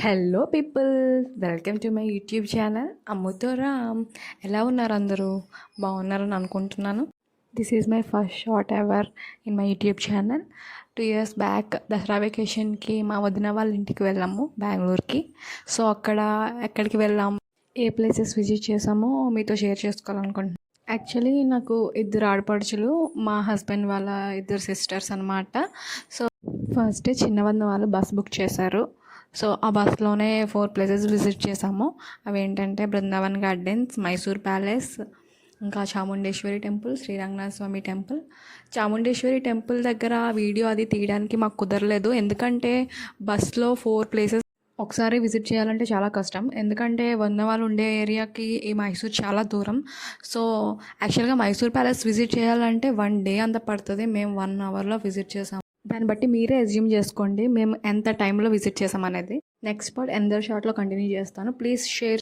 Hello people, welcome to my YouTube channel అమ్ముతో రామ్. ఎలా ఉన్నారు అందరూ? బాగున్నారని అనుకుంటున్నాను. This is my first short ever in my YouTube channel. 2 years back Dasara వెకేషన్కి మా వదిన వాళ్ళ ఇంటికి వెళ్ళాము, బెంగళూరుకి. సో అక్కడ ఎక్కడికి వెళ్ళాము, ఏ ప్లేసెస్ విజిట్ చేసామో మీతో షేర్ చేసుకోవాలనుకుంటున్నాను. యాక్చువల్లీ నాకు 2 ఆడపడుచులు, మా హస్బెండ్ వాళ్ళ 2 సిస్టర్స్ అనమాట. సో ఫస్ట్ చిన్న వదిన వాళ్ళు బస్ బుక్ చేశారు. సో ఆ బస్లోనే 4 ప్లేసెస్ విజిట్ చేసాము. అవి ఏంటంటే బృందావన్ గార్డెన్స్, మైసూర్ ప్యాలెస్, ఇంకా చాముండేశ్వరి టెంపుల్, శ్రీరంగనాథ స్వామి టెంపుల్. చాముండేశ్వరి టెంపుల్ దగ్గర వీడియో అది తీయడానికి మాకు కుదరలేదు, ఎందుకంటే బస్లో 4 ప్లేసెస్ ఒకసారి విజిట్ చేయాలంటే చాలా కష్టం. ఎందుకంటే వంద వాళ్ళు ఉండే ఏరియాకి ఈ మైసూర్ చాలా దూరం. సో యాక్చువల్గా మైసూర్ ప్యాలెస్ విజిట్ చేయాలంటే 1 day అంత పడుతుంది. మేము 1 hourలో విజిట్ చేసాం. దాన్ని బట్టి మీరే అజ్యూమ్ చేసుకోండి మేము ఎంత టైంలో విజిట్ చేసాం అనేది. నెక్స్ట్ పార్ట్ ఎందర్ షార్ట్లో కంటిన్యూ చేస్తాను. Please share